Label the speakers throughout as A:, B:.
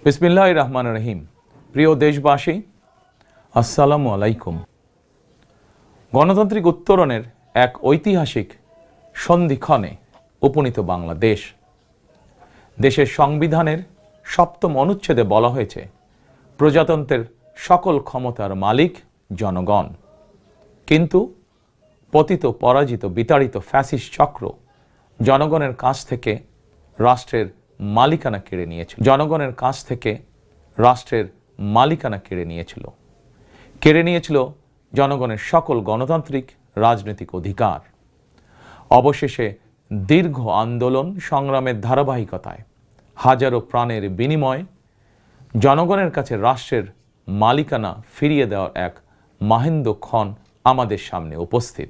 A: বিসমিল্লাহির রহমানির রহিম। প্রিয় দেশবাসী, আসসালামু আলাইকুম। গণতান্ত্রিক উত্তরণের এক ঐতিহাসিক সন্ধিক্ষণে উপনীত বাংলাদেশ। দেশের সংবিধানের ৭ম অনুচ্ছেদে বলা হয়েছে, প্রজাতন্ত্রের সকল ক্ষমতার মালিক জনগণ। কিন্তু পতিত, পরাজিত, বিতাড়িত ফ্যাসিস্ট চক্র জনগণের কাছ থেকে রাষ্ট্রের মালিকানা কেড়ে নিয়েছিল। জনগণের কাছ থেকে রাষ্ট্রের মালিকানা কেড়ে নিয়েছিল জনগণের সকল গণতান্ত্রিক রাজনৈতিক অধিকার। অবশেষে দীর্ঘ আন্দোলন সংগ্রামের ধারাবাহিকতায় হাজারো প্রাণের বিনিময়ে জনগণের কাছে রাষ্ট্রের মালিকানা ফিরিয়ে দেওয়ার এক মাহেন্দ্রক্ষণ আমাদের সামনে উপস্থিত।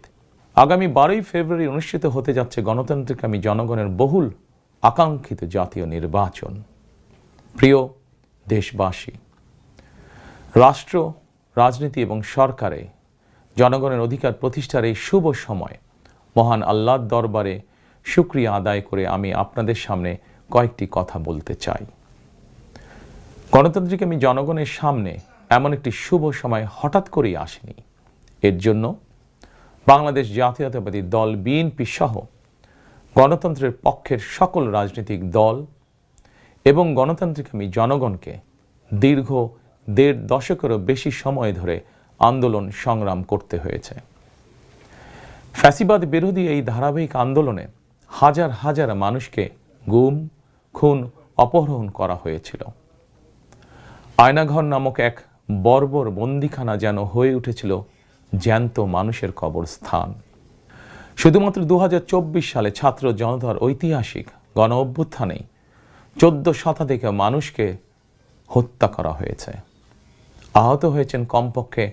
A: আগামী 12ই ফেব্রুয়ারি অনুষ্ঠিত হতে যাচ্ছে গণতান্ত্রিকামী জনগণের বহুল আকাঙ্ক্ষিত জাতীয় নির্বাচন। প্রিয় দেশবাসী, রাষ্ট্র, রাজনীতি এবং সরকারে জনগণের অধিকার প্রতিষ্ঠার এই শুভ সময় মহান আল্লাহর দরবারে শুকরিয়া আদায় করে আমি আপনাদের সামনে কয়েকটি কথা বলতে চাই। গণতান্ত্রিকামী জনগণের সামনে এমন একটি শুভ সময় হঠাৎ করেই আসেনি। এর জন্য বাংলাদেশ জাতীয়তাবাদী দল বিএনপি সহ গণতন্ত্রের পক্ষের সকল রাজনৈতিক দল এবং গণতান্ত্রিকামী জনগণকে দীর্ঘ ১.৫ দশকেরও বেশি সময় ধরে আন্দোলন সংগ্রাম করতে হয়েছে। ফ্যাসিবাদ বিরোধী এই ধারাবাহিক আন্দোলনে হাজার হাজার মানুষকে গুম, খুন, অপহরণ করা হয়েছিল। আয়নাঘর নামক এক বর্বর বন্দিখানা যেন হয়ে উঠেছিল জ্যান্ত মানুষের কবরস্থান। শুধুমাত্র ২০২৪ সালে ছাত্র জনতার ঐতিহাসিক গণ অভ্যুত্থানেই ১৪ শতাধিক মানুষকে হত্যা করা হয়েছে। আহত হয়েছেন কমপক্ষে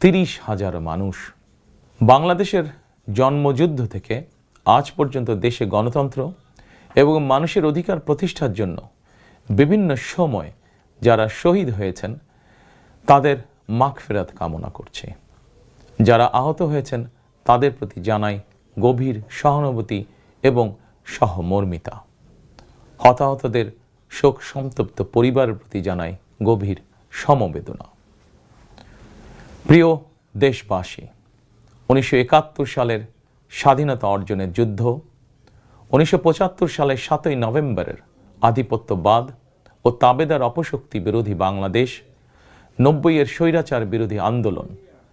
A: ৩০,০০০ মানুষ। বাংলাদেশের জন্মযুদ্ধ থেকে আজ পর্যন্ত দেশে গণতন্ত্র এবং মানুষের অধিকার প্রতিষ্ঠার জন্য বিভিন্ন সময় যারা শহীদ হয়েছেন তাদের মাগফিরাত কামনা করছি। যারা আহত হয়েছেন তাদের প্রতি জানাই গভীর সহানুভূতি এবং সহমর্মিতা। হতাহতদের শোক সন্তপ্ত পরিবারের প্রতি জানাই গভীর সমবেদনা। প্রিয় দেশবাসী, ১৯৭১ সালের স্বাধীনতা অর্জনের যুদ্ধ, ১৯৭৫ সালের ৭ই নভেম্বরের আধিপত্যবাদ ও তাবেদার অপশক্তি বিরোধী বাংলাদেশ, ৯০-এর স্বৈরাচার বিরোধী আন্দোলন,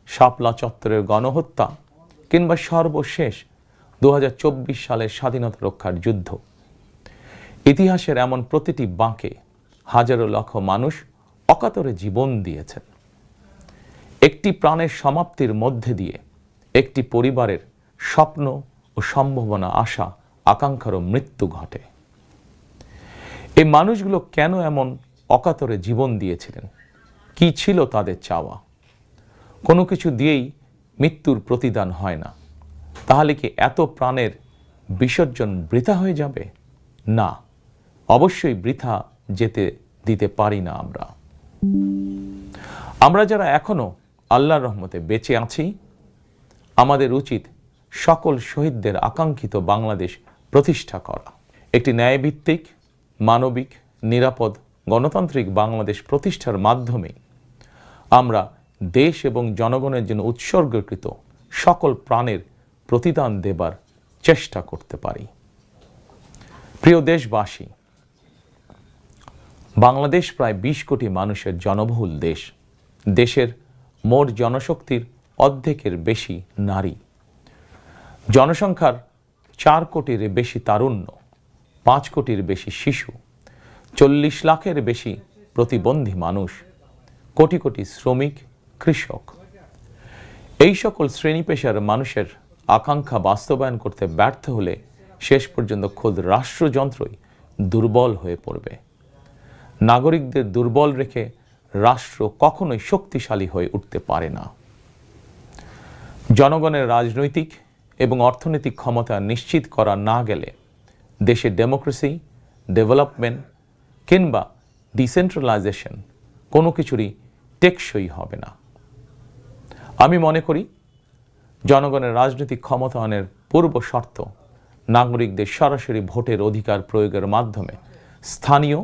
A: শাপলা চত্বরের গণহত্যা কিংবা সর্বশেষ ২০২৪ সালের স্বাধীনতা রক্ষার যুদ্ধ, ইতিহাসের এমন প্রতিটি বাঁকে হাজারো লক্ষ মানুষ অকাতরে জীবন দিয়েছেন। একটি প্রাণের সমাপ্তির মধ্যে দিয়ে একটি পরিবারের স্বপ্ন ও সম্ভাবনা, আশা, আকাঙ্ক্ষারও মৃত্যু ঘটে। এই মানুষগুলো কেন এমন অকাতরে জীবন দিয়েছিলেন? কি ছিল তাদের চাওয়া? কোনো কিছু দিয়েই মৃত্যুর প্রতিদান হয় না। তাহলে কি এত প্রাণের বিসর্জন বৃথা হয়ে যাবে? না, অবশ্যই বৃথা যেতে দিতে পারি না। আমরা যারা এখনো আল্লাহর রহমতে বেঁচে আছি, আমাদের উচিত সকল শহীদদের আকাঙ্ক্ষিত বাংলাদেশ প্রতিষ্ঠা করা। একটি ন্যায়ভিত্তিক, মানবিক, নিরাপদ, গণতান্ত্রিক বাংলাদেশ প্রতিষ্ঠার মাধ্যমে আমরা দেশ এবং জনগণের জন্য উৎসর্গকৃত সকল প্রাণের প্রতিদান দেবার চেষ্টা করতে পারি। প্রিয় দেশবাসী, বাংলাদেশ প্রায় ২০ কোটি মানুষের জনবহুল দেশ। দেশের মোট জনশক্তির অর্ধেকের বেশি নারী। জনসংখ্যার ৪ কোটির বেশি তারুণ্য, ৫ কোটির বেশি শিশু, ৪০ লাখের বেশি প্রতিবন্ধী মানুষ, কোটি কোটি শ্রমিক, কৃষক। এই সকল শ্রেণী পেশার মানুষের আকাঙ্ক্ষা বাস্তবায়ন করতে ব্যর্থ হলে শেষ পর্যন্ত খোদ রাষ্ট্রযন্ত্রই দুর্বল হয়ে পড়বে। নাগরিকদের দুর্বল রেখে রাষ্ট্র কখনোই শক্তিশালী হয়ে উঠতে পারে না। জনগণের রাজনৈতিক এবং অর্থনৈতিক ক্ষমতা নিশ্চিত করা না গেলে দেশে ডেমোক্রেসি, ডেভেলপমেন্ট কিংবা ডিসেন্ট্রালাইজেশন কোনো কিছুরই টেকসই হবে না। আমি মনে করি জনগণের রাজনৈতিক ক্ষমতায়নের পূর্ব শর্ত নাগরিকদের সরাসরি ভোটের অধিকার প্রয়োগের মাধ্যমে স্থানীয়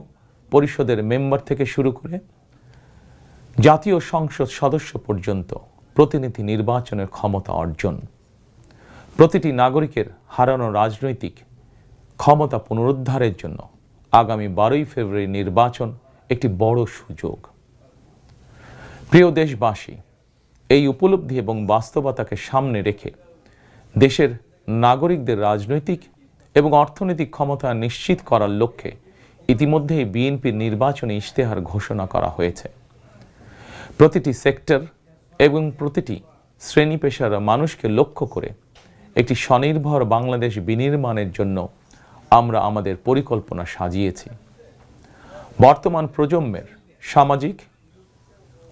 A: পরিষদের মেম্বার থেকে শুরু করে জাতীয় সংসদ সদস্য পর্যন্ত প্রতিনিধি নির্বাচনের ক্ষমতা অর্জন, প্রতিটি নাগরিকের হারানো রাজনৈতিক ক্ষমতা পুনরুদ্ধারের জন্য আগামী 12ই ফেব্রুয়ারি নির্বাচন একটি বড় সুযোগ। প্রিয় দেশবাসী, এই উপলব্ধি এবং বাস্তবতাকে সামনে রেখে দেশের নাগরিকদের রাজনৈতিক এবং অর্থনৈতিক ক্ষমতা নিশ্চিত করার লক্ষ্যে ইতিমধ্যেই বিএনপির নির্বাচনী ইশতেহার ঘোষণা করা হয়েছে। প্রতিটি সেক্টর এবং প্রতিটি শ্রেণী পেশার মানুষকে লক্ষ্য করে একটি স্বনির্ভর বাংলাদেশ বিনির্মাণের জন্য আমরা আমাদের পরিকল্পনা সাজিয়েছি। বর্তমান প্রজন্মের সামাজিক,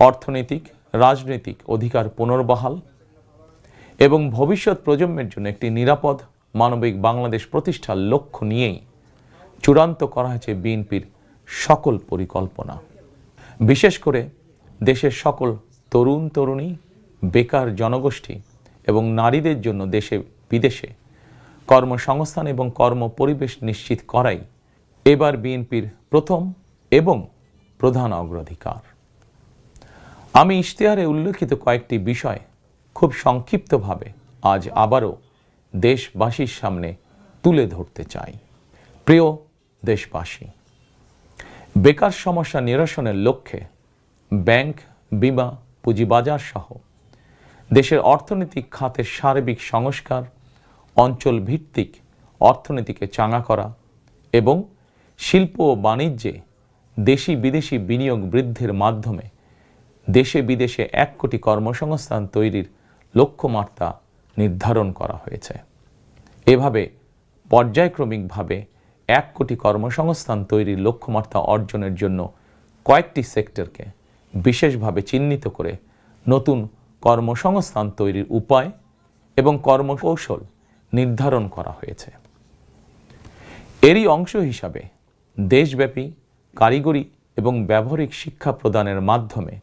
A: অর্থনৈতিক, রাজনৈতিক অধিকার পুনর্বহাল এবং ভবিষ্যৎ প্রজন্মের জন্য একটি নিরাপদ মানবিক বাংলাদেশ প্রতিষ্ঠার লক্ষ্য নিয়েই চূড়ান্ত করা হয়েছে বিএনপির সকল পরিকল্পনা। বিশেষ করে দেশের সকল তরুণ তরুণী, বেকার জনগোষ্ঠী এবং নারীদের জন্য দেশে বিদেশে কর্মসংস্থান এবং কর্মপরিবেশ নিশ্চিত করাই এবার বিএনপির প্রথম এবং প্রধান অগ্রাধিকার। আমি ইশতেহারে উল্লেখিত কয়েকটি বিষয় খুব সংক্ষিপ্তভাবে আজ আবারও দেশবাসীর সামনে তুলে ধরতে চাই। প্রিয় দেশবাসী, বেকার সমস্যা নিরসনের লক্ষ্যে ব্যাংক, বিমা, পুঁজিবাজার সহ দেশের অর্থনৈতিক খাতের সার্বিক সংস্কার, অঞ্চল ভিত্তিক অর্থনীতিকে চাঙা করা এবং শিল্প ও বাণিজ্যে দেশি বিদেশি বিনিয়োগ বৃদ্ধির মাধ্যমে দেশে বিদেশে 1 কোটি কর্মসংস্থান তৈরির লক্ষ্যমাত্রা নির্ধারণ করা হয়েছে। এভাবে পর্যায়ক্রমিকভাবে 1 কোটি কর্মসংস্থান তৈরির লক্ষ্যমাত্রা অর্জনের জন্য কয়েকটি সেক্টরকে বিশেষভাবে চিহ্নিত করে নতুন কর্মসংস্থান তৈরির উপায় এবং কর্মকৌশল নির্ধারণ করা হয়েছে। এরই অংশ হিসাবে দেশব্যাপী কারিগরি এবং ব্যবহারিক শিক্ষা প্রদানের মাধ্যমে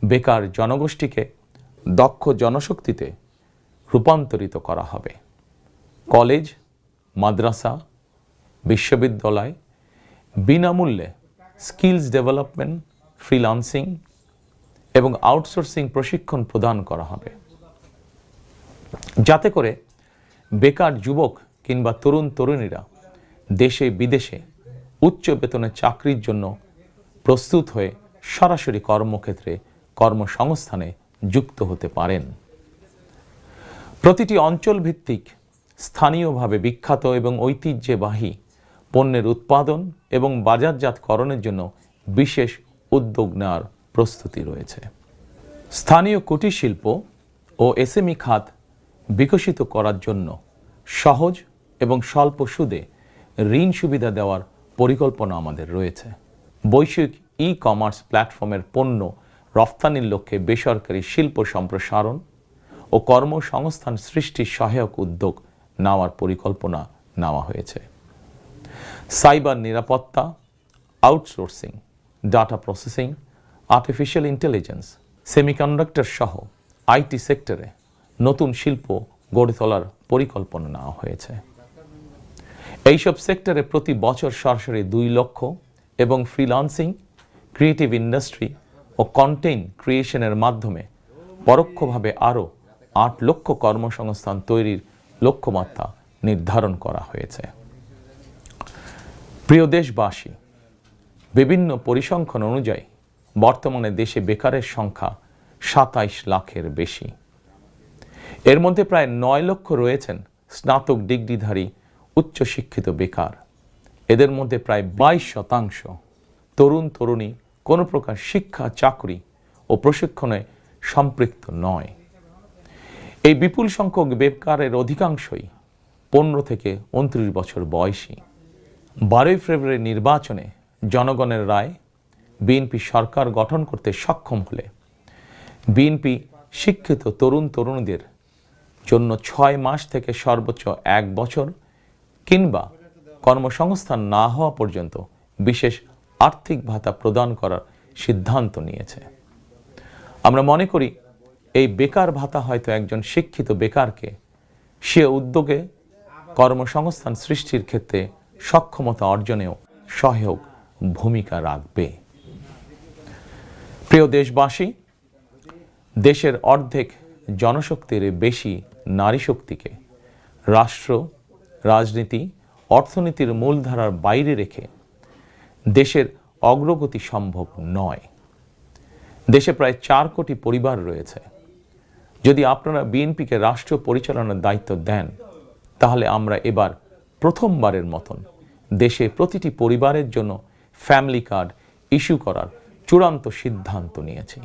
A: বেকার জনগোষ্ঠীকে দক্ষ জনশক্তিতে রূপান্তরিত করা হবে। কলেজ, মাদ্রাসা, বিশ্ববিদ্যালয় বিনামূল্যে স্কিলস ডেভেলপমেন্ট, ফ্রিল্যান্সিং এবং আউটসোর্সিং প্রশিক্ষণ প্রদান করা হবে, যাতে করে বেকার যুবক কিংবা তরুণ তরুণীরা দেশে বিদেশে উচ্চ বেতনের চাকরির জন্য প্রস্তুত হয়ে সরাসরি কর্মক্ষেত্রে কর্মসংস্থানে যুক্ত হতে পারেন। প্রতিটি অঞ্চল ভিত্তিক স্থানীয়ভাবে বিখ্যাত এবং ঐতিহ্যবাহী পণ্যের উৎপাদন এবং বাজারজাতকরণের জন্য বিশেষ উদ্যোগ নেওয়ার প্রস্তুতি রয়েছে। স্থানীয় কুটির শিল্প ও এসএমই খাত বিকশিত করার জন্য সহজ এবং স্বল্প সুদে ঋণ সুবিধা দেওয়ার পরিকল্পনা আমাদের রয়েছে। বৈশ্বিক ই-কমার্স প্ল্যাটফর্মের পণ্য রফতানির লক্ষ্যে বেসরকারি শিল্প সম্প্রসারণ ও কর্মসংস্থান সৃষ্টির সহায়ক উদ্যোগ নেওয়ার পরিকল্পনা নেওয়া হয়েছে। সাইবার নিরাপত্তা, outsourcing, data processing, artificial intelligence, semiconductor সহ আইটি সেক্টরে নতুন শিল্প গড়ে তোলার পরিকল্পনা নেওয়া হয়েছে। এইসব সেক্টরে প্রতি বছর সরাসরি 2 লক্ষ এবং ফ্রিল্যান্সিং, ক্রিয়েটিভ ইন্ডাস্ট্রি ও কন্টেন্ট ক্রিয়েশনের মাধ্যমে পরোক্ষভাবে আরও 8 লক্ষ কর্মসংস্থান তৈরির লক্ষ্যমাত্রা নির্ধারণ করা হয়েছে। প্রিয় দেশবাসী, বিভিন্ন পরিসংখ্যান অনুযায়ী বর্তমানে দেশে বেকারের সংখ্যা 27 লাখের বেশি। এর মধ্যে প্রায় 9 লক্ষ রয়েছেন স্নাতক ডিগ্রিধারী উচ্চশিক্ষিত বেকার। এদের মধ্যে প্রায় 22% তরুণ তরুণী কোনো প্রকার শিক্ষা, চাকরি ও প্রশিক্ষণে সম্পৃক্ত নয়। এই বিপুল সংখ্যক বেকারের অধিকাংশই 15 থেকে 29 বছর বয়সী। 12ই ফেব্রুয়ারি নির্বাচনে জনগণের রায় বিএনপি সরকার গঠন করতে সক্ষম হলে বিএনপি শিক্ষিত তরুণ তরুণীদের জন্য 6 মাস থেকে সর্বোচ্চ 1 বছর কিংবা কর্মসংস্থান না হওয়া পর্যন্ত বিশেষ আর্থিক ভাতা প্রদান করার সিদ্ধান্ত নিয়েছে। আমরা মনে করি এই বেকার ভাতা হয়তো একজন শিক্ষিত বেকারকে সে উদ্যোগে কর্মসংস্থান সৃষ্টির ক্ষেত্রে সক্ষমতা অর্জনেও সহায়ক ভূমিকা রাখবে। প্রিয় দেশবাসী, দেশের অর্ধেক জনশক্তির বেশি নারী শক্তিকে রাষ্ট্র, রাজনীতি, অর্থনীতির মূলধারার বাইরে রেখে দেশের অগ্রগতি সম্ভব নয়। দেশে প্রায় 4 কোটি পরিবার রয়েছে। যদি আপনারা বিএনপিকে রাষ্ট্র পরিচালনার দায়িত্ব দেন, তাহলে আমরা এবার প্রথমবারের মতন দেশে প্রতিটি পরিবারের জন্য ফ্যামিলি কার্ড ইস্যু করার চূড়ান্ত সিদ্ধান্ত নিয়েছি।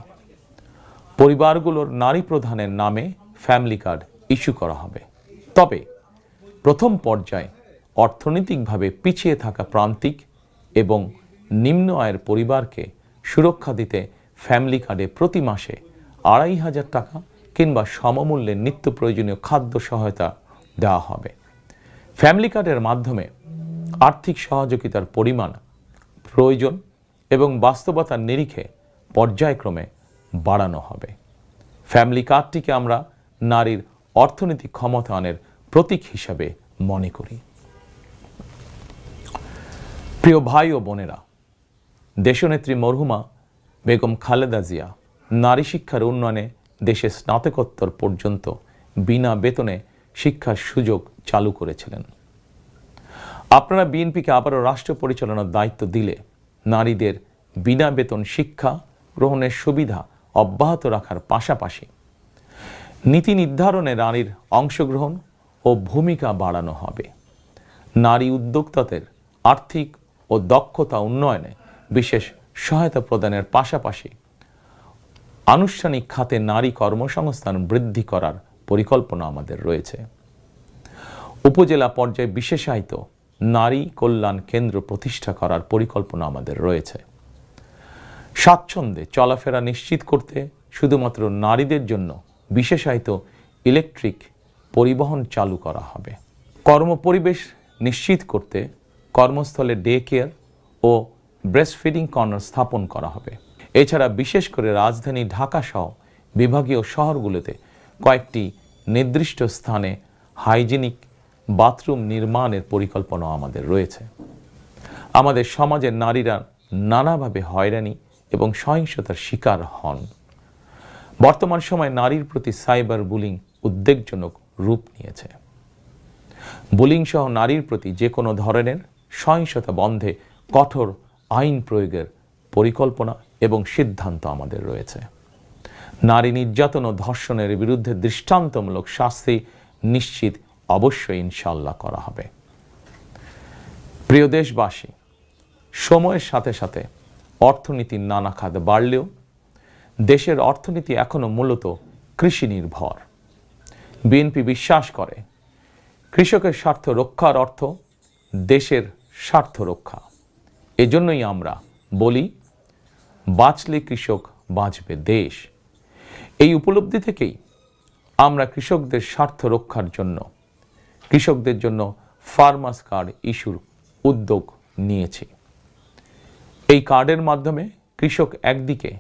A: পরিবারগুলোর নারী প্রধানের নামে ফ্যামিলি কার্ড ইস্যু করা হবে। তবে প্রথম পর্যায়ে অর্থনৈতিকভাবে পিছিয়ে থাকা প্রান্তিক এবং নিম্ন আয়ের পরিবারকে সুরক্ষা দিতে ফ্যামিলি কার্ডে প্রতি মাসে 2,500 টাকা কিংবা সমমূল্যের নিত্য প্রয়োজনীয় খাদ্য সহায়তা দেওয়া হবে। ফ্যামিলি কার্ডের মাধ্যমে আর্থিক সহযোগিতার পরিমাণ, প্রয়োজন এবং বাস্তবতার নিরিখে পর্যায়ক্রমে বাড়ানো হবে। ফ্যামিলি কার্ডটিকে আমরা নারীর অর্থনৈতিক ক্ষমতায়নের প্রতীক হিসাবে মনে করি। প্রিয় ভাই ও বোনেরা, দেশনেত্রী মরহুমা বেগম খালেদা জিয়া নারী শিক্ষার উন্নয়নে দেশে স্নাতকোত্তর পর্যন্ত বিনা বেতনে শিক্ষার সুযোগ চালু করেছিলেন। আপনারা বিএনপিকে আবারও রাষ্ট্র পরিচালনার দায়িত্ব দিলে নারীদের বিনা বেতন শিক্ষা গ্রহণের সুবিধা অব্যাহত রাখার পাশাপাশি নীতি নির্ধারণে নারীর অংশগ্রহণ ও ভূমিকা বাড়ানো হবে। নারী উদ্যোক্তাদের আর্থিক ও দক্ষতা উন্নয়নে বিশেষ সহায়তা প্রদানের পাশাপাশি আনুষ্ঠানিক খাতে নারী কর্মসংস্থান বৃদ্ধি করার পরিকল্পনা আমাদের রয়েছে। উপজেলা পর্যায়ে বিশেষায়িত নারী কল্যাণ কেন্দ্র প্রতিষ্ঠা করার পরিকল্পনা আমাদের রয়েছে। স্বাচ্ছন্দ্যে চলাফেরা নিশ্চিত করতে শুধুমাত্র নারীদের জন্য বিশেষায়িত ইলেকট্রিক পরিবহন চালু করা হবে। কর্মপরিবেশ নিশ্চিত করতে কর্মস্থলে ডে কেয়ার ও ব্রেস্ট ফিডিং কর্নার স্থাপন করা হবে। এছাড়া বিশেষ করে রাজধানী ঢাকা সহ বিভাগীয় শহরগুলোতে কয়েকটি নির্দিষ্ট স্থানে হাইজিনিক বাথরুম নির্মাণের পরিকল্পনা আমাদের রয়েছে। আমাদের সমাজের নারীরা নানাভাবে হয়রানি এবং সহিংসতার শিকার হন। বর্তমান সময়ে নারীর প্রতি সাইবার বুলিং উদ্বেগজনক রূপ নিয়েছে। বুলিং সহ নারীর প্রতি যে কোনো ধরনের সহিংসতা বন্ধে কঠোর আইন প্রয়োগের পরিকল্পনা এবং সিদ্ধান্ত আমাদের রয়েছে। নারী নির্যাতন ও ধর্ষণের বিরুদ্ধে দৃষ্টান্তমূলক শাস্তি নিশ্চিত অবশ্যই ইনশাআল্লাহ করা হবে। প্রিয় দেশবাসী, সময়ের সাথে সাথে অর্থনীতির নানা খাত বাড়লেও দেশের অর্থনীতি এখনো মূলত কৃষি নির্ভর। বিএনপি বিশ্বাস করে কৃষকের স্বার্থ রক্ষার অর্থ দেশের স্বার্থ রক্ষা। এজন্যই আমরা বলি, বাঁচলে কৃষক বাঁচবে দেশ। এই উপলব্ধি থেকেই আমরা কৃষকদের স্বার্থ রক্ষার জন্য কৃষকদের জন্য ফার্মার্স কার্ড ইস্যুর উদ্যোগ নিয়েছি। এই কার্ডের মাধ্যমে কৃষক একদিকে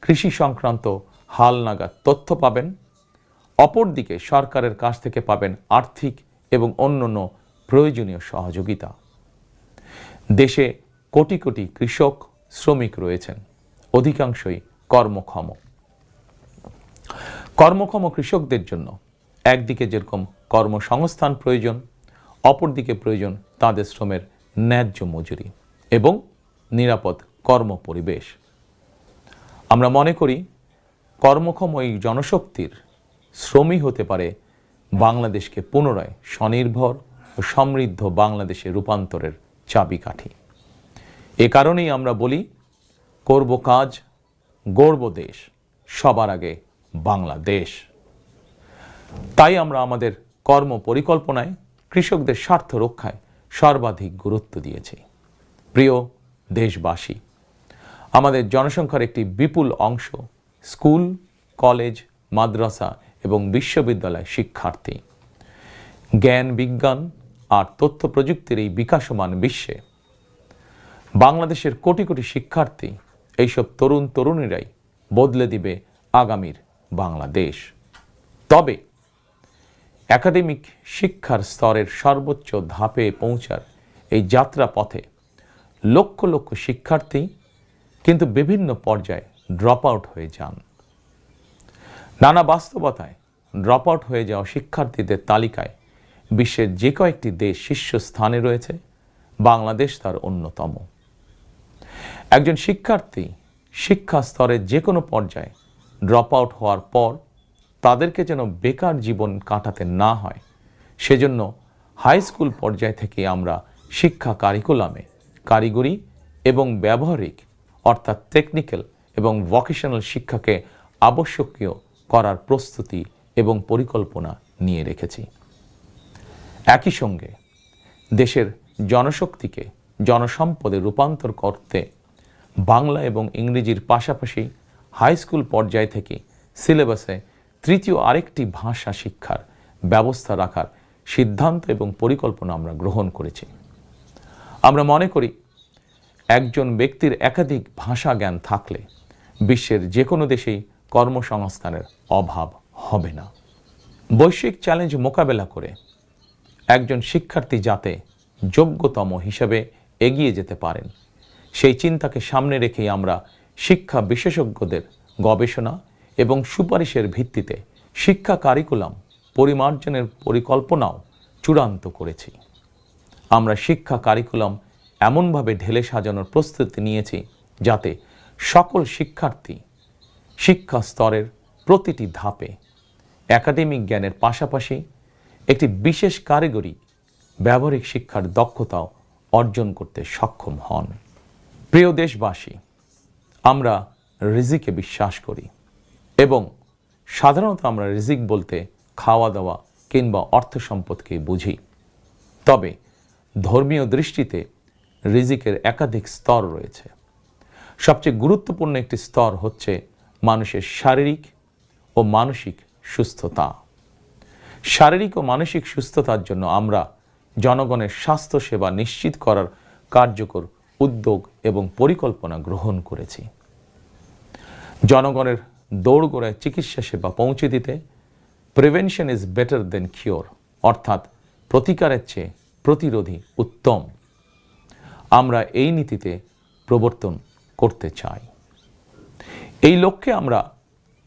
A: কৃষি সংক্রান্ত হালনাগাদ তথ্য পাবেন, অপরদিকে সরকারের কাছ থেকে পাবেন আর্থিক এবং অন্যান্য প্রয়োজনীয় সহযোগিতা। দেশে কোটি কোটি কৃষক শ্রমিক রয়েছেন, অধিকাংশই কর্মক্ষম কৃষকদের জন্য একদিকে যেরকম কর্মসংস্থান প্রয়োজন, অপরদিকে প্রয়োজন তাদের শ্রমের ন্যায্য মজুরি এবং নিরাপদ কর্মপরিবেশ। আমরা মনে করি কর্মক্ষম এই জনশক্তির শ্রমই হতে পারে বাংলাদেশকে পুনরায় স্বনির্ভর ও সমৃদ্ধ বাংলাদেশে রূপান্তরের চাবিকাঠি। এ কারণেই আমরা বলি, করব কাজ, গড়ব দেশ, সবার আগে বাংলাদেশ। তাই আমরা আমাদের কর্ম পরিকল্পনায় কৃষকদের স্বার্থ রক্ষায় সর্বাধিক গুরুত্ব দিয়েছি। প্রিয় দেশবাসী, আমাদের জনসংখ্যার একটি বিপুল অংশ স্কুল, কলেজ, মাদ্রাসা এবং বিশ্ববিদ্যালয় শিক্ষার্থী। জ্ঞান, বিজ্ঞান আর তথ্য প্রযুক্তির এই বিকাশমান বিশ্বে বাংলাদেশের কোটি কোটি শিক্ষার্থী, এইসব তরুণ তরুণীরাই বদলে দিবে আগামীর বাংলাদেশ। তবে একাডেমিক শিক্ষার স্তরের সর্বোচ্চ ধাপে পৌঁছার এই যাত্রা পথে লক্ষ লক্ষ শিক্ষার্থী কিন্তু বিভিন্ন পর্যায়ে ড্রপ আউট হয়ে যান। নানা বাস্তবতায় ড্রপ আউট হয়ে যাওয়া শিক্ষার্থীদের তালিকায় বিশ্বের যে কয়েকটি দেশ শীর্ষস্থানে রয়েছে, বাংলাদেশ তার অন্যতম। একজন শিক্ষার্থী শিক্ষা স্তরের যে কোনো পর্যায়ে ড্রপ আউট হওয়ার পর তাদেরকে যেন বেকার জীবন কাটাতে না হয়, সেজন্য হাই স্কুল পর্যায় থেকে আমরা শিক্ষা কারিকুলামে কারিগরি এবং ব্যবহারিক অর্থাৎ টেকনিক্যাল এবং ভোকেশনাল শিক্ষাকে আবশ্যকীয় করার প্রস্তুতি এবং পরিকল্পনা নিয়ে রেখেছি। একই সঙ্গে দেশের জনশক্তিকে জনসম্পদে রূপান্তর করতে বাংলা এবং ইংরেজির পাশাপাশি হাই স্কুল পর্যায় থেকে সিলেবাসে তৃতীয় আরেকটি ভাষা শিক্ষার ব্যবস্থা রাখার সিদ্ধান্ত এবং পরিকল্পনা আমরা গ্রহণ করেছি। আমরা মনে করি একজন ব্যক্তির একাধিক ভাষা জ্ঞান থাকলে বিশ্বের যে কোনো দেশেই কর্মসংস্থানের অভাব হবে না। বৈশ্বিক চ্যালেঞ্জ মোকাবেলা করে একজন শিক্ষার্থী যাতে যোগ্যতম হিসেবে এগিয়ে যেতে পারেন, সেই চিন্তাকে সামনে রেখেই আমরা শিক্ষা বিশেষজ্ঞদের গবেষণা এবং সুপারিশের ভিত্তিতে শিক্ষা কারিকুলাম পরিমার্জনের পরিকল্পনাও চূড়ান্ত করেছি। আমরা শিক্ষা কারিকুলাম এমনভাবে ঢেলে সাজানোর প্রস্তুতি নিয়েছি যাতে সকল শিক্ষার্থী শিক্ষা স্তরের প্রতিটি ধাপে একাডেমিক জ্ঞানের পাশাপাশি একটি বিশেষ কারিগরি ব্যবহারিক শিক্ষার দক্ষতাও অর্জন করতে সক্ষম হন। প্রিয় দেশবাসী, আমরা রিজিকে বিশ্বাস করি এবং সাধারণত আমরা রিজিক বলতে খাওয়া দাওয়া কিংবা অর্থ সম্পদকে বুঝি। তবে ধর্মীয় দৃষ্টিতে রিজিকের একাধিক স্তর রয়েছে। সবচেয়ে গুরুত্বপূর্ণ একটি স্তর হচ্ছে মানুষের শারীরিক ও মানসিক সুস্থতা। শারীরিক ও মানসিক সুস্থতার জন্য আমরা জনগণের স্বাস্থ্যসেবা নিশ্চিত করার কার্যকর উদ্যোগ এবং পরিকল্পনা গ্রহণ করেছি। জনগণের দৌড়গোড়ায় চিকিৎসা সেবা পৌঁছে দিতে prevention is better then cure, অর্থাৎ প্রতিকারের চেয়ে প্রতিরোধী উত্তম, আমরা এই নীতিতে প্রবর্তন করতে চাই। এই লক্ষ্যে আমরা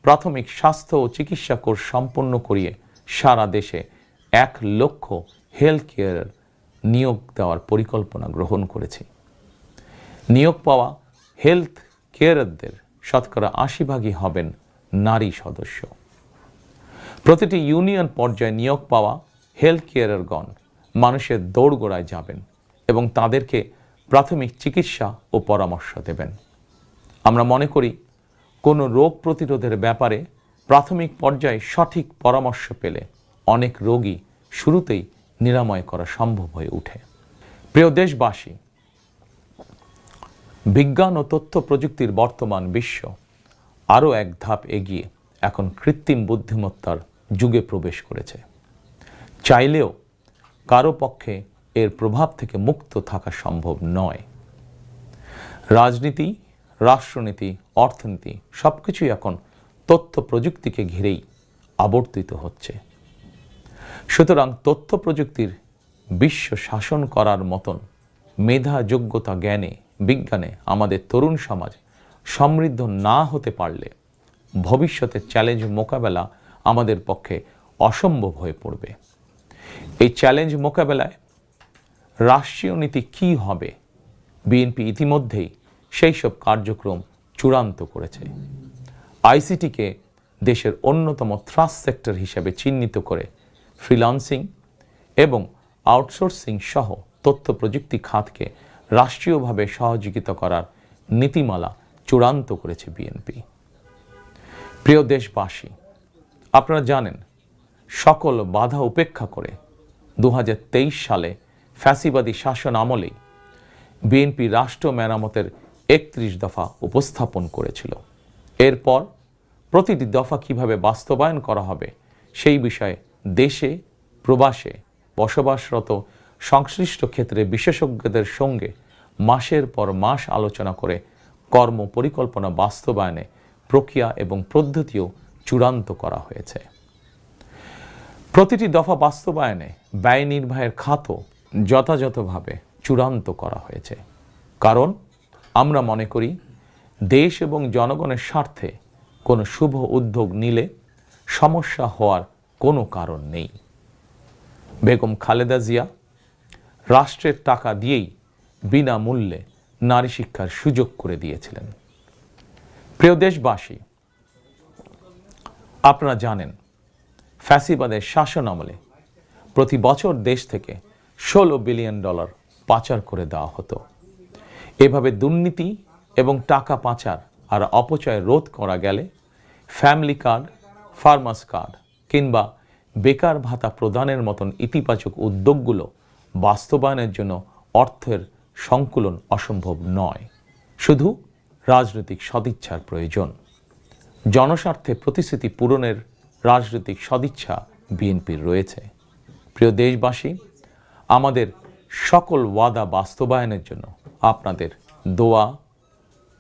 A: প্রাথমিক স্বাস্থ্য ও চিকিৎসা কোর্স সম্পন্ন করিয়ে সারা দেশে 1 লক্ষ হেলথ কেয়ার নিয়োগ দেওয়ার পরিকল্পনা গ্রহণ করেছি। নিয়োগ পাওয়া হেলথ কেয়ারদের শতকরা 80% হবেন নারী সদস্য। প্রতিটি ইউনিয়ন পর্যায়ে নিয়োগ পাওয়া হেলথ কেয়ারগণ মানুষের দৌড়গোড়ায় যাবেন এবং তাদেরকে প্রাথমিক চিকিৎসা ও পরামর্শ দেবেন। আমরা মনে করি কোনো রোগ প্রতিরোধের ব্যাপারে প্রাথমিক পর্যায়ে সঠিক পরামর্শ পেলে অনেক রোগী শুরুতেই নিরাময় করা সম্ভব হয়ে ওঠে। প্রিয় দেশবাসী, বিজ্ঞান ও তথ্য প্রযুক্তির বর্তমান বিশ্ব আরও এক ধাপ এগিয়ে এখন কৃত্রিম বুদ্ধিমত্তার যুগে প্রবেশ করেছে। চাইলেও কারো পক্ষে এর প্রভাব থেকে মুক্ত থাকা সম্ভব নয়। রাজনীতি, রাষ্ট্রনীতি, অর্থনীতি সবকিছুই এখন তথ্য প্রযুক্তিকে ঘিরেই আবর্তিত হচ্ছে। সুতরাং তথ্য প্রযুক্তির বিশ্ব শাসন করার মতন মেধা, যোগ্যতা, জ্ঞানে, বিজ্ঞানে আমাদের তরুণ সমাজ সমৃদ্ধ না হতে পারলে ভবিষ্যতের চ্যালেঞ্জ মোকাবেলা আমাদের পক্ষে অসম্ভব হয়ে পড়বে। এই চ্যালেঞ্জ মোকাবেলায় রাষ্ট্রীয় নীতি কী হবে, বিএনপি ইতিমধ্যেই সেই সব কার্যক্রম চূড়ান্ত করেছে। আইসিটিকে দেশের অন্যতম থ্রাস্ট সেক্টর হিসেবে চিহ্নিত করে ফ্রিল্যান্সিং এবং আউটসোর্সিং সহ তথ্য প্রযুক্তি খাতকে রাষ্ট্রীয়ভাবে সহযোগিতা করার নীতিমালা চূড়ান্ত করেছে বিএনপি। প্রিয় দেশবাসী, আপনারা জানেন সকল বাধা উপেক্ষা করে 2023 সালে ফ্যাসিবাদী শাসন আমলেই বিএনপি রাষ্ট্র মেরামতের 31 দফা উপস্থাপন করেছিল। এরপর প্রতিটি দফা কিভাবে বাস্তবায়ন করা হবে সেই বিষয়ে দেশে প্রবাসে বসবাসরত সংশ্লিষ্ট ক্ষেত্রে বিশেষজ্ঞদের সঙ্গে মাসের পর মাস আলোচনা করে কর্ম পরিকল্পনা বাস্তবায়নে প্রক্রিয়া এবং পদ্ধতিও চূড়ান্ত করা হয়েছে। প্রতিটি দফা বাস্তবায়নে ব্যয় নির্বাহের খাতও যথাযথভাবে চূড়ান্ত করা হয়েছে। কারণ আমরা মনে করি দেশ এবং জনগণের স্বার্থে কোনো শুভ উদ্যোগ নিলে সমস্যা হওয়ার কোনো কারণ নেই। বেগম খালেদা জিয়া রাষ্ট্রের টাকা দিয়েই বিনামূল্যে নারী শিক্ষার সুযোগ করে দিয়েছিলেন। প্রিয় দেশবাসী, আপনারা জানেন ফ্যাসিবাদের শাসন আমলে প্রতি বছর দেশ থেকে $16 বিলিয়ন পাচার করে দেওয়া হতো। এভাবে দুর্নীতি এবং টাকা পাচার আর অপচয় রোধ করা গেলে ফ্যামিলি কার্ড, ফার্মার্স কার্ড কিংবা বেকার ভাতা প্রদানের মতন ইতিবাচক উদ্যোগগুলো বাস্তবায়নের জন্য অর্থের সংকুলন অসম্ভব নয়, শুধু রাজনৈতিক সদিচ্ছার প্রয়োজন। জনস্বার্থে প্রতিশ্রুতি পূরণের রাজনৈতিক সদিচ্ছা বিএনপির রয়েছে। প্রিয় দেশবাসী, আমাদের সকল ওয়াদা বাস্তবায়নের জন্য আপনাদের দোয়া,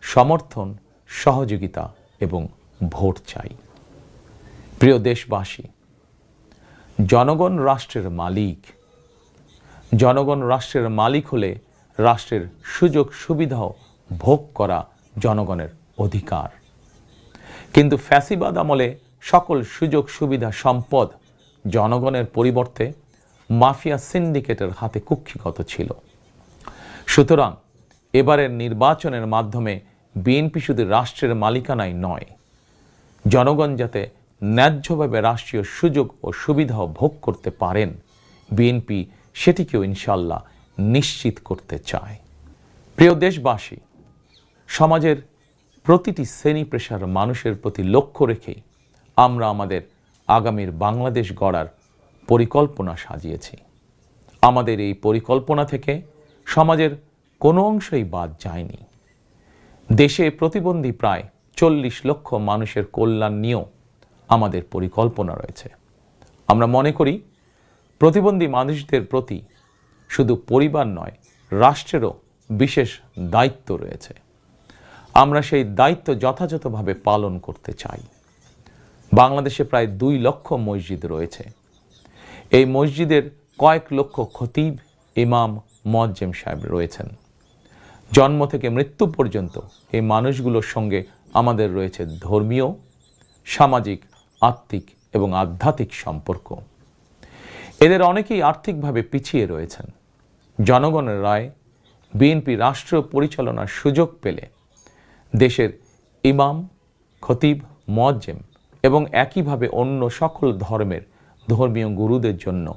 A: সমর্থন, সহযোগিতা এবং ভোট চাই। প্রিয় দেশবাসী, জনগণ রাষ্ট্রের মালিক। জনগণ রাষ্ট্রের মালিক হলে রাষ্ট্রের সুযোগ সুবিধাও ভোগ করা জনগণের অধিকার। কিন্তু ফ্যাসিবাদ আমলে সকল সুযোগ সুবিধা সম্পদ জনগণের পরিবর্তে মাফিয়া সিন্ডিকেটের হাতে কুক্ষিগত ছিল। সুতরাং এবারের নির্বাচনের মাধ্যমে বিএনপি শুধু রাষ্ট্রের মালিকানাই নয়, জনগণ যাতে ন্যায্যভাবে রাষ্ট্রীয় সুযোগ ও সুবিধাও ভোগ করতে পারেন, বিএনপি সেটিকেও ইনশাল্লাহ নিশ্চিত করতে চায়। প্রিয় দেশবাসী, সমাজের প্রতিটি শ্রেণী পেশার মানুষের প্রতি লক্ষ্য রেখেই আমরা আমাদের আগামীর বাংলাদেশ গড়ার পরিকল্পনা সাজিয়েছি। আমাদের এই পরিকল্পনা থেকে সমাজের কোনো অংশই বাদ যায়নি। দেশে প্রতিবন্ধী প্রায় 40 লক্ষ মানুষের কল্যাণ নিয়েও আমাদের পরিকল্পনা রয়েছে। আমরা মনে করি প্রতিবন্ধী মানুষদের প্রতি শুধু পরিবার নয়, রাষ্ট্রেরও বিশেষ দায়িত্ব রয়েছে। আমরা সেই দায়িত্ব যথাযথভাবে পালন করতে চাই। বাংলাদেশে প্রায় 2 লক্ষ মসজিদ রয়েছে। এই মসজিদের কয়েক লক্ষ খতিব, ইমাম, মুয়াজ্জিম সাহেব রয়েছেন। জন্ম থেকে মৃত্যু পর্যন্ত এই মানুষগুলোর সঙ্গে আমাদের রয়েছে ধর্মীয়, সামাজিক, আত্মিক এবং আধ্যাত্মিক সম্পর্ক। এদের অনেকেই আর্থিকভাবে পিছিয়ে রয়েছেন। জনগণের রায় বিএনপি রাষ্ট্র পরিচালনার সুযোগ পেলে দেশের ইমাম, খতিব, মুয়াজ্জিম এবং একইভাবে অন্য সকল ধর্মের ধর্মীয় গুরুদের জন্য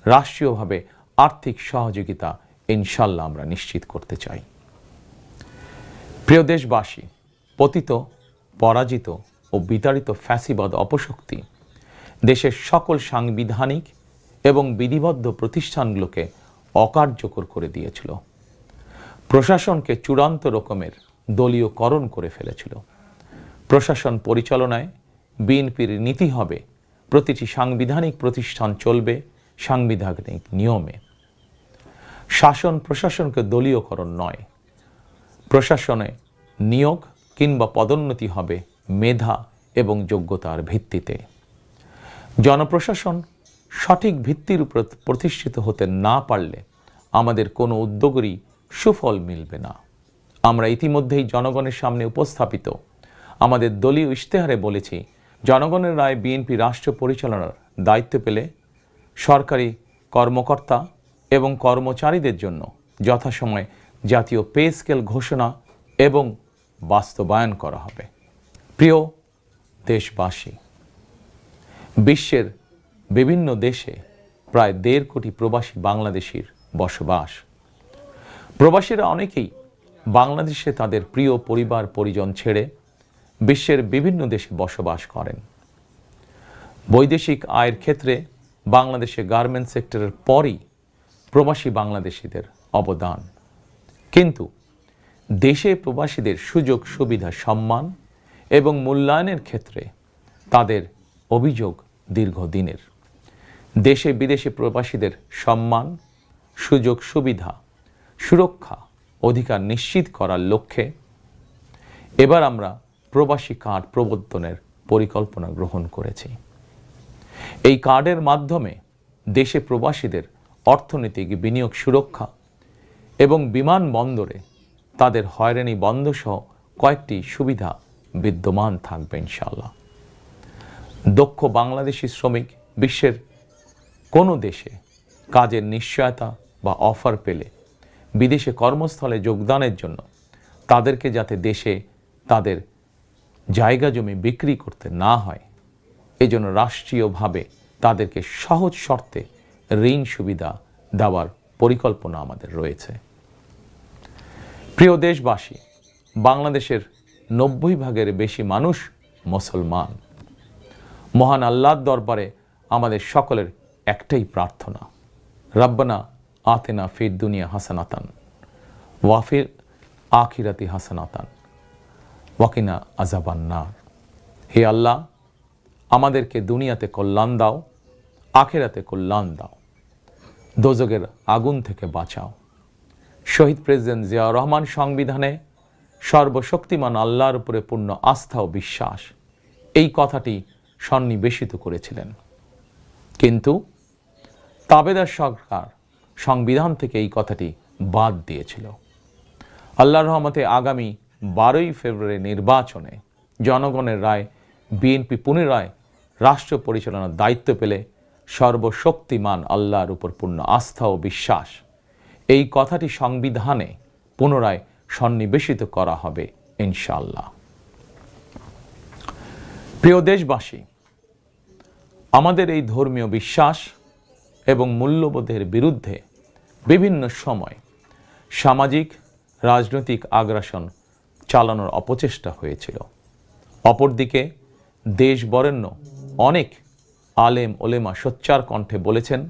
A: রাষ্ট্রীয়ভাবে আর্থিক সহযোগিতা ইনশাল্লাহ আমরা নিশ্চিত করতে চাই। প্রিয় দেশবাসী, পতিত, পরাজিত ও বিতাড়িত ফ্যাসিবাদ অপশক্তি দেশের সকল সাংবিধানিক এবং বিধিবদ্ধ প্রতিষ্ঠানগুলোকে অকার্যকর করে দিয়েছিল। প্রশাসনকে চূড়ান্ত রকমের দলীয়করণ করে ফেলেছিল। প্রশাসন পরিচালনায় বিএনপির নীতি হবে প্রতিটি সাংবিধানিক প্রতিষ্ঠান চলবে সাংবিধানিক নিয়মে। শাসন প্রশাসনকে দলীয়করণ নয়, প্রশাসনে নিয়োগ কিংবা পদোন্নতি হবে মেধা এবং যোগ্যতার ভিত্তিতে। জনপ্রশাসন সঠিক ভিত্তির উপর প্রতিষ্ঠিত হতে না পারলে আমাদের কোনো উদ্যোগেরই সুফল মিলবে না। আমরা ইতিমধ্যেই জনগণের সামনে উপস্থাপিত আমাদের দলীয় ইশতেহারে বলেছি, জনগণের রায় বিএনপি রাষ্ট্র পরিচালনার দায়িত্ব পেলে সরকারি কর্মকর্তা এবং কর্মচারীদের জন্য যথাসময়ে জাতীয় পে স্কেল ঘোষণা এবং বাস্তবায়ন করা হবে। প্রিয় দেশবাসী, বিশ্বের বিভিন্ন দেশে প্রায় 1.5 কোটি প্রবাসী বাংলাদেশির বসবাস। প্রবাসীরা অনেকেই বাংলাদেশে তাদের প্রিয় পরিবার পরিজন ছেড়ে বিশ্বের বিভিন্ন দেশে বসবাস করেন। বৈদেশিক আয়ের ক্ষেত্রে বাংলাদেশে গার্মেন্টস সেক্টরের পরই প্রবাসী বাংলাদেশিদের অবদান। কিন্তু দেশে প্রবাসীদের সুযোগ সুবিধা, সম্মান এবং মূল্যায়নের ক্ষেত্রে তাদের অভিযোগ দীর্ঘদিনের। দেশে বিদেশে প্রবাসীদের সম্মান, সুযোগ সুবিধা, সুরক্ষা, অধিকার নিশ্চিত করার লক্ষ্যে এবার আমরা প্রবাসী কার্ড প্রবর্তনের পরিকল্পনা গ্রহণ করেছি। এই কার্ডের মাধ্যমে দেশে প্রবাসীদের অর্থনৈতিক বিনিয়োগ সুরক্ষা এবং বিমানবন্দরে তাদের হয়রানি বন্ধ সহ কয়েকটি সুবিধা বিদ্যমান থাকবে ইনশাআল্লাহ। দক্ষ বাংলাদেশি শ্রমিক বিশ্বের কোনো দেশে কাজের নিশ্চয়তা বা অফার পেলে বিদেশে কর্মস্থলে যোগদানের জন্য তাদেরকে যাতে দেশে তাদের জায়গা জমি বিক্রি করতে না হয়, এজন্য রাষ্ট্রীয়ভাবে তাদেরকে সহজ শর্তে ঋণ সুবিধা দেওয়ার পরিকল্পনা আমাদের রয়েছে। প্রিয় দেশবাসী, বাংলাদেশের 90% বেশি মানুষ মুসলমান। মহান আল্লাহর দরবারে আমাদের সকলের একটাই প্রার্থনা, রব্বানা আতিনা ফিদ দুনিয়া হাসানাতান ওয়া ফিল আখিরাতি হাসানাতান ওয়া কিনা আযাবান নার। হে আল্লাহ, আমাদেরকে দুনিয়াতে কল্যাণ দাও, আখিরাতে কল্যাণ দাও, দোজখের আগুন থেকে বাঁচাও। শহীদ প্রেসিডেন্ট জিয়াউর রহমান সংবিধানে সর্বশক্তিমান আল্লাহর উপরে পূর্ণ আস্থা ও বিশ্বাস, এই কথাটি সন্নিবেশিত করেছিলেন। কিন্তু তাবেদার সরকার সংবিধান থেকে এই কথাটি বাদ দিয়েছিল। আল্লাহর রহমতে আগামী 12ই ফেব্রুয়ারি নির্বাচনে জনগণের রায় বিএনপি পুনরায় রাষ্ট্র পরিচালনার দায়িত্ব পেলে সর্বশক্তিমান আল্লাহর উপর পূর্ণ আস্থা ও বিশ্বাস, এই কথাটি সংবিধানে পুনরায় সন্নিবেশিত করা হবে ইনশাআল্লাহ। প্রিয় দেশবাসী, আমাদের এই ধর্মীয় বিশ্বাস এবং মূল্যবোধের বিরুদ্ধে বিভিন্ন সময় সামাজিক রাজনৈতিক আগ্রাসন চালানোর অপচেষ্টা হয়েছিল। অপরদিকে দেশ বরেণ্য অনেক আলেম ওলেমা সোচ্চার কণ্ঠে বলেছেন,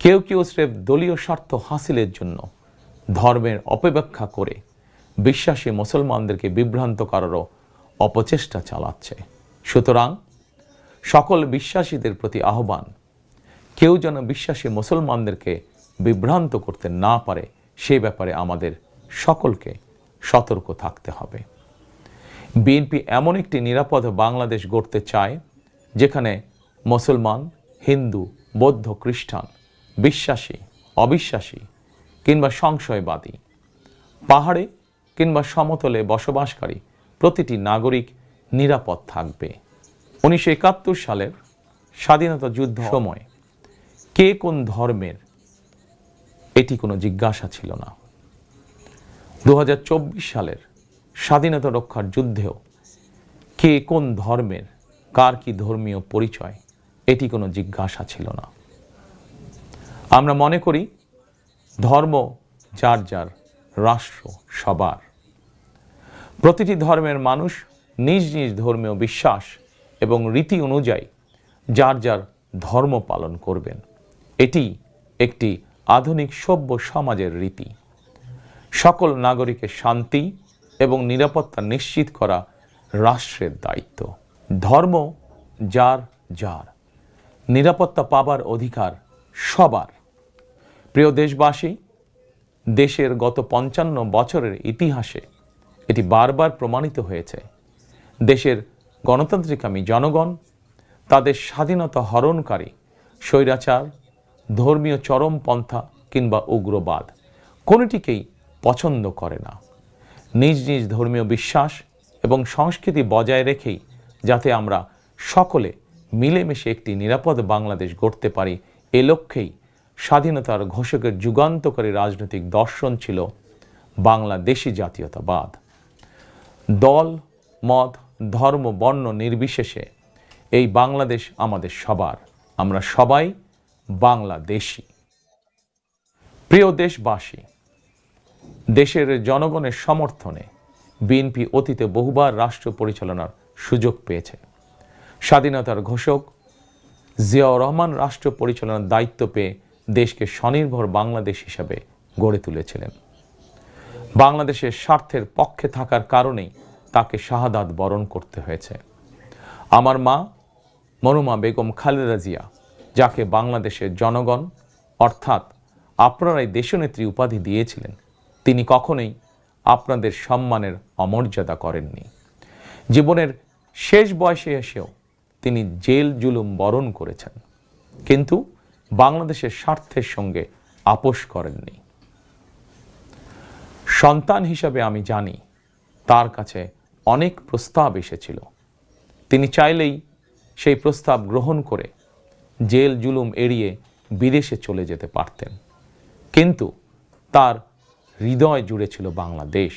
A: কেউ কেউ স্রেফ দলীয় স্বার্থ হাসিলের জন্য ধর্মের অপব্যাখ্যা করে বিশ্বাসী মুসলমানদেরকে বিভ্রান্ত করারও অপচেষ্টা চালাচ্ছে। সুতরাং সকল বিশ্বাসীদের প্রতি আহ্বান, কেউ যেন বিশ্বাসী মুসলমানদেরকে বিভ্রান্ত করতে না পারে সে ব্যাপারে আমাদের সকলকে সতর্ক থাকতে হবে। বিএনপি এমন একটি নিরাপদ বাংলাদেশ গড়তে চায় যেখানে মুসলমান, হিন্দু, বৌদ্ধ, খ্রিস্টান, বিশ্বাসী, অবিশ্বাসী কিংবা সংশয়বাদী, পাহাড়ে কিংবা সমতলে বসবাসকারী প্রতিটি নাগরিক নিরাপদ থাকবে। 1971 সালের স্বাধীনতা যুদ্ধ সময় কে কোন ধর্মের এটি কোনো জিজ্ঞাসা ছিল না। 2024 সালের স্বাধীনতা রক্ষার যুদ্ধেও কে কোন ধর্মের, কার কি ধর্মীয় পরিচয়, এটি কোনো জিজ্ঞাসা ছিল না। আমরা মনে করি ধর্ম যার যার, রাষ্ট্র সবার। প্রতিটি ধর্মের মানুষ নিজ নিজ ধর্মীয় বিশ্বাস এবং রীতি অনুযায়ী যার যার ধর্ম পালন করবেন। এটি একটি আধুনিক সভ্য সমাজের রীতি। সকল নাগরিকের শান্তি এবং নিরাপত্তা নিশ্চিত করা রাষ্ট্রের দায়িত্ব। ধর্ম যার যার, নিরাপত্তা পাবার অধিকার সবার। প্রিয় দেশবাসী, দেশের গত 55 বছরের ইতিহাসে এটি বারবার প্রমাণিত হয়েছে, দেশের গণতান্ত্রিকামী জনগণ তাদের স্বাধীনতা হরণকারী স্বৈরাচার, ধর্মীয় চরমপন্থা কিংবা উগ্রবাদ কোনোটিকেই পছন্দ করে না। নিজ নিজ ধর্মীয় বিশ্বাস এবং সংস্কৃতি বজায় রেখেই যাতে আমরা সকলে মিলেমিশে একটি নিরাপদ বাংলাদেশ গড়তে পারি, এ লক্ষ্যেই স্বাধীনতার ঘোষকের যুগান্তকারী রাজনৈতিক দর্শন ছিল বাংলাদেশি জাতীয়তাবাদ। দল, মত, ধর্ম, বর্ণ নির্বিশেষে এই বাংলাদেশ আমাদের সবার, আমরা সবাই বাংলাদেশি। প্রিয় দেশবাসী, দেশের জনগণের সমর্থনে বিএনপি অতীতে বহুবার রাষ্ট্র পরিচালনার সুযোগ পেয়েছে। স্বাধীনতার ঘোষক জিয়াউর রহমান রাষ্ট্র পরিচালনার দায়িত্ব পেয়ে দেশকে স্বনির্ভর বাংলাদেশ হিসাবে গড়ে তুলেছিলেন। বাংলাদেশের স্বার্থের পক্ষে থাকার কারণেই তাকে শাহাদাত বরণ করতে হয়েছে। আমার মা মরহুমা বেগম খালেদা জিয়া, যাকে বাংলাদেশের জনগণ অর্থাৎ আপনারাই দেশনেত্রী উপাধি দিয়েছিলেন, তিনি কখনোই আপনাদের সম্মানের অমর্যাদা করেননি। জীবনের শেষ বয়সে এসেও তিনি জেল জুলুম বরণ করেছেন, কিন্তু বাংলাদেশের স্বার্থের সঙ্গে আপোষ করেননি। সন্তান হিসাবে আমি জানি তার কাছে অনেক প্রস্তাব এসেছিল। তিনি চাইলেই সেই প্রস্তাব গ্রহণ করে জেল জুলুম এড়িয়ে বিদেশে চলে যেতে পারতেন, কিন্তু তার হৃদয় জুড়ে ছিল বাংলাদেশ।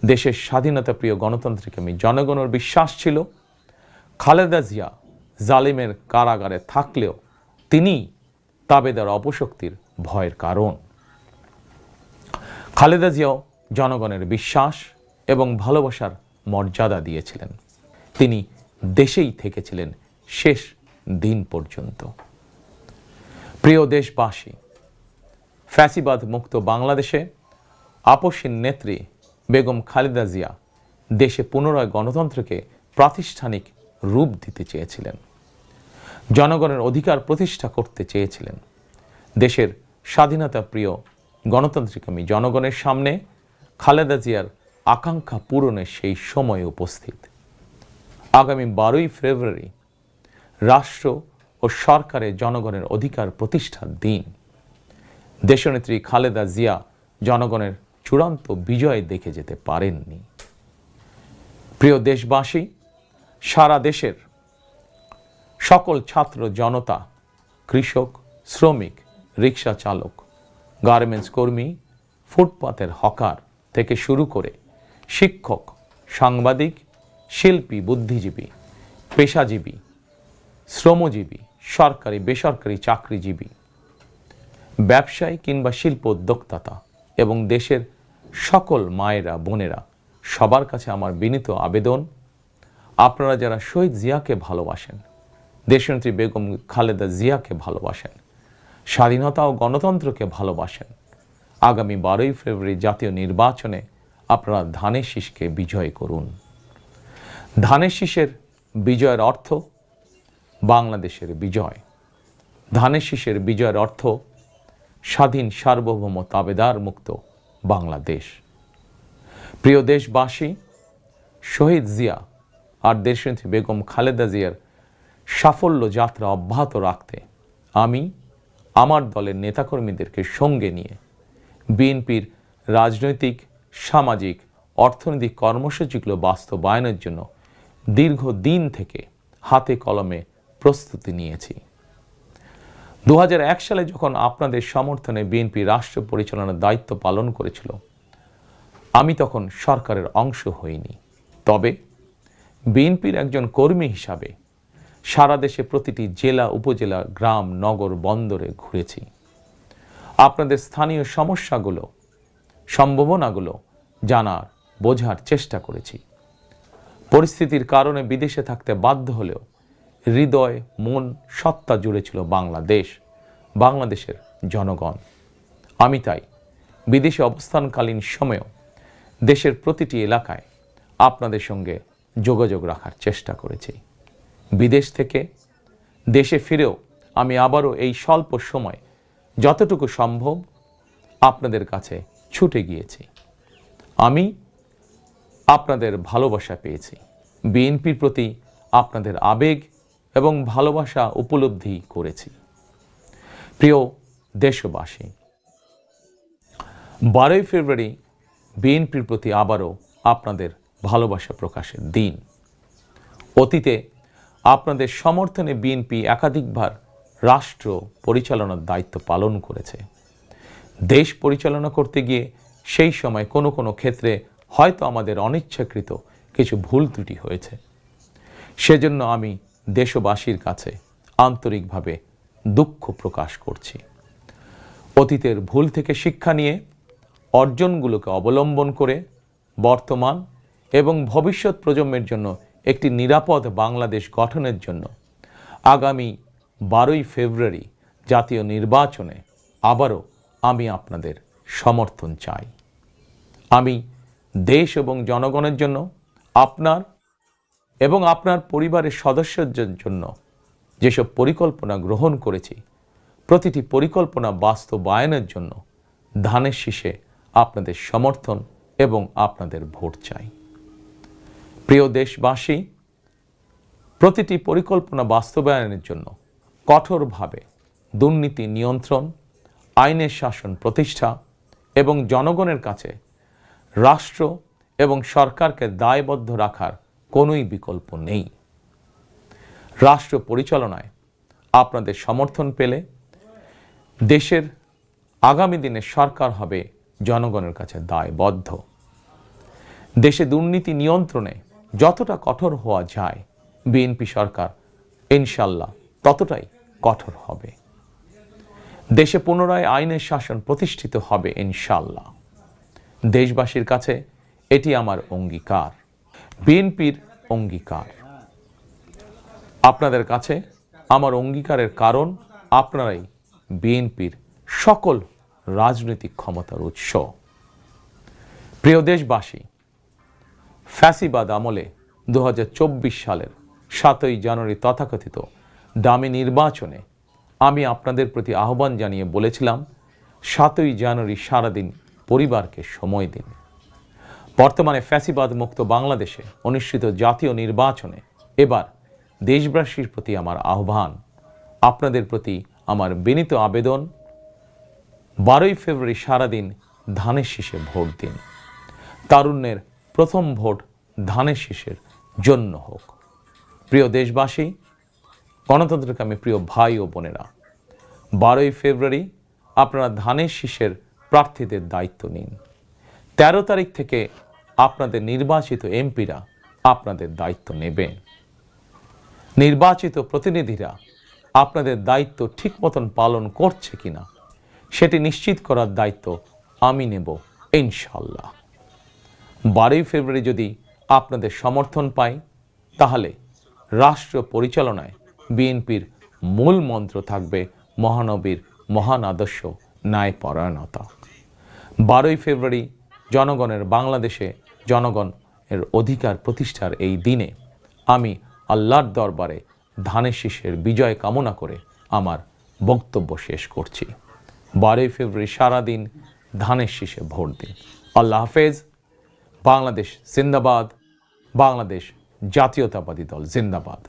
A: দেশের স্বাধীনতা প্রিয় গণতান্ত্রিক আমি জনগণের বিশ্বাস ছিল খালেদা জিয়া জালিমের কারাগারে থাকলেও তিনি তাবেদার অপশক্তির ভয়ের কারণ। খালেদা জিয়াও জনগণের বিশ্বাস এবং ভালোবাসার মর্যাদা দিয়েছিলেন। তিনি দেশেই থেকেছিলেন শেষ দিন পর্যন্ত। প্রিয় দেশবাসী, ফ্যাসিবাদ মুক্ত বাংলাদেশে আপসীন নেত্রী বেগম খালেদা জিয়া দেশে পুনরায় গণতন্ত্রকে প্রাতিষ্ঠানিক রূপ দিতে চেয়েছিলেন, জনগণের অধিকার প্রতিষ্ঠা করতে চেয়েছিলেন। দেশের স্বাধীনতা প্রিয় গণতান্ত্রিকামী জনগণের সামনে খালেদা জিয়ার আকাঙ্ক্ষা পূরণের সেই সময় উপস্থিত। আগামী 12ই ফেব্রুয়ারি রাষ্ট্র ও সরকারের জনগণের অধিকার প্রতিষ্ঠার দিন। দেশনেত্রী খালেদা জিয়া জনগণের চূড়ান্ত বিজয় দেখে যেতে পারেননি। প্রিয় দেশবাসী, সারা দেশের সকল ছাত্র জনতা, কৃষক, শ্রমিক, রিক্সা চালক, গার্মেন্টস কর্মী, ফুটপাতের হকার থেকে শুরু করে শিক্ষক, সাংবাদিক, শিল্পী, বুদ্ধিজীবী, পেশাজীবী, শ্রমজীবী, সরকারি বেসরকারি চাকরিজীবী, ব্যবসায়ী কিংবা শিল্প উদ্যোক্তা এবং দেশের সকল মায়েরা, বোনেরা, সবার কাছে আমার বিনীত আবেদন, আপনারা যারা শহীদ জিয়াকে ভালোবাসেন, দেশনেত্রী বেগম খালেদা জিয়াকে ভালোবাসেন, স্বাধীনতা ও গণতন্ত্রকে ভালোবাসেন, আগামী 12ই ফেব্রুয়ারি জাতীয় নির্বাচনে আপনারা ধানের শীষকে বিজয় করুন। ধানের শীষের বিজয়ের অর্থ বাংলাদেশের বিজয়। ধানের শীষের বিজয়ের অর্থ স্বাধীন, সার্বভৌম, তাবেদার মুক্ত বাংলাদেশ। প্রিয় দেশবাসী, শহীদ জিয়া আর দেশনেত্রী বেগম খালেদা জিয়ার সাফল্য যাত্রা অব্যাহত রাখতে আমি আমার দলের নেতাকর্মীদেরকে সঙ্গে নিয়ে বিএনপির রাজনৈতিক, সামাজিক, অর্থনৈতিক কর্মসূচিগুলো বাস্তবায়নের জন্য দীর্ঘদিন থেকে হাতে কলমে প্রস্তুতি নিয়েছি। 2001 সালে যখন আপনাদের সমর্থনে বিএনপি রাষ্ট্র পরিচালনার দায়িত্ব পালন করেছিল, আমি তখন সরকারের অংশ হইনি। তবে বিএনপির একজন কর্মী হিসাবে সারা দেশে প্রতিটি জেলা, উপজেলা, গ্রাম, নগর, বন্দরে ঘুরেছি। আপনাদের স্থানীয় সমস্যাগুলো, সম্ভাবনাগুলো জানার, বোঝার চেষ্টা করেছি। পরিস্থিতির কারণে বিদেশে থাকতে বাধ্য হলেও হৃদয়, মন, সত্তা জুড়ে ছিল বাংলাদেশ, বাংলাদেশের জনগণ। আমি তাই বিদেশে অবস্থানকালীন সময়েও দেশের প্রতিটি এলাকায় আপনাদের সঙ্গে যোগাযোগ রাখার চেষ্টা করেছি। বিদেশ থেকে দেশে ফিরেও আমি আবারও এই স্বল্প সময় যতটুকু সম্ভব আপনাদের কাছে ছুটে গিয়েছি। আমি আপনাদের ভালোবাসা পেয়েছি, বিএনপির প্রতি আপনাদের আবেগ এবং ভালোবাসা উপলব্ধি করেছি। প্রিয় দেশবাসী, 12ই ফেব্রুয়ারি বিএনপির প্রতি আবারও আপনাদের ভালোবাসা প্রকাশের দিন। অতীতে আপনাদের সমর্থনে বিএনপি একাধিকবার রাষ্ট্র পরিচালনার দায়িত্ব পালন করেছে। দেশ পরিচালনা করতে গিয়ে সেই সময় কোনো কোনো ক্ষেত্রে হয়তো আমাদের অনিচ্ছাকৃত কিছু ভুল ত্রুটি হয়েছে। সেজন্য আমি দেশবাসীর কাছে আন্তরিকভাবে দুঃখ প্রকাশ করছি। অতীতের ভুল থেকে শিক্ষা নিয়ে অর্জনগুলোকে অবলম্বন করে বর্তমান এবং ভবিষ্যৎ প্রজন্মের জন্য একটি নিরাপদ বাংলাদেশ গঠনের জন্য আগামী 12ই ফেব্রুয়ারি জাতীয় নির্বাচনে আবারও আমি আপনাদের সমর্থন চাই। আমি দেশ এবং জনগণের জন্য, আপনার এবং আপনার পরিবারের সদস্যদের জন্য যেসব পরিকল্পনা গ্রহণ করেছি, প্রতিটি পরিকল্পনা বাস্তবায়নের জন্য ধানের শীষে আপনাদের সমর্থন এবং আপনাদের ভোট চাই। প্রিয় দেশবাসী, প্রতিটি পরিকল্পনা বাস্তবায়নের জন্য কঠোরভাবে দুর্নীতি নিয়ন্ত্রণ, আইনের শাসন প্রতিষ্ঠা এবং জনগণের কাছে রাষ্ট্র এবং সরকারকে দায়বদ্ধ রাখার কোনোই বিকল্প নেই। রাষ্ট্র পরিচালনায় আপনাদের সমর্থন পেলে দেশের আগামী দিনে সরকার হবে জনগণের কাছে দায়বদ্ধ। দেশে দুর্নীতি নিয়ন্ত্রণে যতটা কঠোর হওয়া যায়, বিএনপি সরকার ইনশাল্লাহ ততটাই কঠোর হবে। দেশে পুনরায় আইনের শাসন প্রতিষ্ঠিত হবে ইনশাল্লাহ। দেশবাসীর কাছে এটি আমার অঙ্গীকার, বিএনপির অঙ্গীকার। আপনাদের কাছে আমার অঙ্গীকারের কারণ আপনারাই বিএনপির সকল রাজনৈতিক ক্ষমতার উৎস। প্রিয় দেশবাসী, ফ্যাসিবাদ আমলে 2024 সালের 7ই জানুয়ারি তথাকথিত ডামি নির্বাচনে আমি আপনাদের প্রতি আহ্বান জানিয়ে বলেছিলাম, 7ই জানুয়ারি সারাদিন পরিবারকে সময় দিন। বর্তমানে ফ্যাসিবাদ মুক্ত বাংলাদেশে অনুষ্ঠিত জাতীয় নির্বাচনে এবার দেশবাসীর প্রতি আমার আহ্বান, আপনাদের প্রতি আমার বিনীত আবেদন, 12ই ফেব্রুয়ারি সারাদিন ধানের শীষে ভোট দিন। তারুণ্যের প্রথম ভোট ধানের শীষের জন্য হোক। প্রিয় দেশবাসী, গণতন্ত্রকামী প্রিয় ভাই ও বোনেরা, 12ই ফেব্রুয়ারি আপনারা ধানের শীষের প্রার্থীদের দায়িত্ব নিন। 13 তারিখ থেকে আপনাদের নির্বাচিত এমপিরা আপনাদের দায়িত্ব নেবে। নির্বাচিত প্রতিনিধিরা আপনাদের দায়িত্ব ঠিক মতন পালন করছে কিনা সেটি নিশ্চিত করার দায়িত্ব আমি নেব ইনশাল্লাহ। 12ই ফেব্রুয়ারি যদি আপনাদের সমর্থন পাই, তাহলে রাষ্ট্র পরিচালনায় বিএনপির মূল মন্ত্র থাকবে মহানবীর মহান আদর্শ, ন্যায়পরায়ণতা। 12ই ফেব্রুয়ারি জনগণের বাংলাদেশে জনগণের অধিকার প্রতিষ্ঠার এই দিনে আমি আল্লাহর দরবারে ধানের শীষের বিজয় কামনা করে আমার বক্তব্য শেষ করছি। 12ই ফেব্রুয়ারি সারাদিন ধানের শীষে ভোট দিন। আল্লাহ হাফেজ। বাংলাদেশ জিন্দাবাদ। বাংলাদেশ জাতীয়তাবাদী দল জিন্দাবাদ।